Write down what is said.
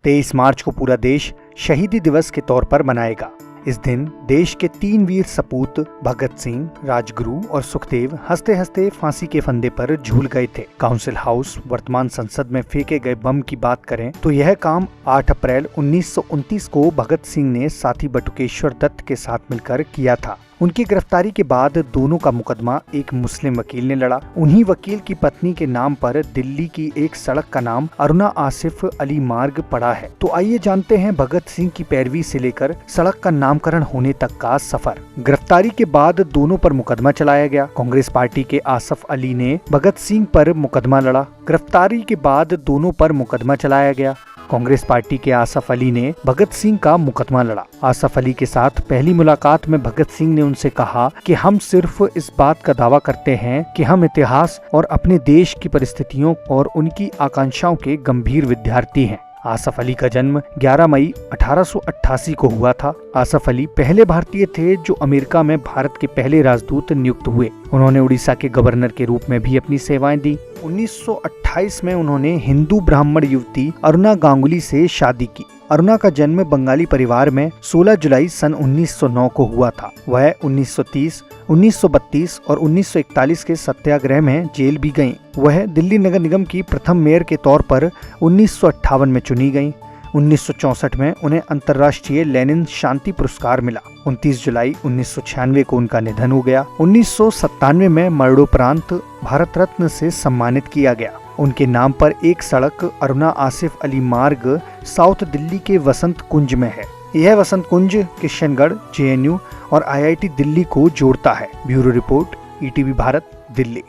23 मार्च को पूरा देश शहीदी दिवस के तौर पर मनाएगा। इस दिन देश के 3 वीर सपूत भगत सिंह, राजगुरु और सुखदेव हंसते हंसते फांसी के फंदे पर झूल गए थे। काउंसिल हाउस, वर्तमान संसद में फेंके गए बम की बात करें तो यह काम 8 अप्रैल 1929 को भगत सिंह ने साथी बटुकेश्वर दत्त के साथ मिलकर किया था। उनकी गिरफ्तारी के बाद दोनों का मुकदमा एक मुस्लिम वकील ने लड़ा। उन्हीं वकील की पत्नी के नाम पर दिल्ली की एक सड़क का नाम अरुणा आसिफ अली मार्ग पड़ा है। तो आइए जानते हैं भगत सिंह की पैरवी से लेकर सड़क का नामकरण होने तक का सफर। गिरफ्तारी के बाद दोनों पर मुकदमा चलाया गया। कांग्रेस पार्टी के आसफ अली ने भगत सिंह पर मुकदमा लड़ा। गिरफ्तारी के बाद दोनों पर मुकदमा चलाया गया। कांग्रेस पार्टी के आसफ अली ने भगत सिंह का मुकदमा लड़ा। आसफ अली के साथ पहली मुलाकात में भगत सिंह ने उनसे कहा कि हम सिर्फ इस बात का दावा करते हैं कि हम इतिहास और अपने देश की परिस्थितियों और उनकी आकांक्षाओं के गंभीर विद्यार्थी हैं। आसफ अली का जन्म 11 मई 1888 को हुआ था। आसफ अली पहले भारतीय थे जो अमेरिका में भारत के पहले राजदूत नियुक्त हुए। उन्होंने उड़ीसा के गवर्नर के रूप में भी अपनी सेवाएं दी। 1928 में उन्होंने हिंदू ब्राह्मण युवती अरुणा गांगुली से शादी की। अरुणा का जन्म बंगाली परिवार में 16 जुलाई सन 1909 को हुआ था। वह 1930, 1932 और 1941 के सत्याग्रह में जेल भी गईं। वह दिल्ली नगर निगम की प्रथम मेयर के तौर पर 1958 में चुनी गईं। 1964 में उन्हें अंतर्राष्ट्रीय लेनिन शांति पुरस्कार मिला। 29 जुलाई 1996 को उनका निधन हो गया। 1997 में मरणोपरांत भारत रत्न से सम्मानित किया गया। उनके नाम पर एक सड़क अरुणा आसिफ अली मार्ग साउथ दिल्ली के वसंत कुंज में है। यह वसंत कुंज किशनगढ़, JNU और IIT दिल्ली को जोड़ता है। Bureau report, ETV Bharat, Delhi.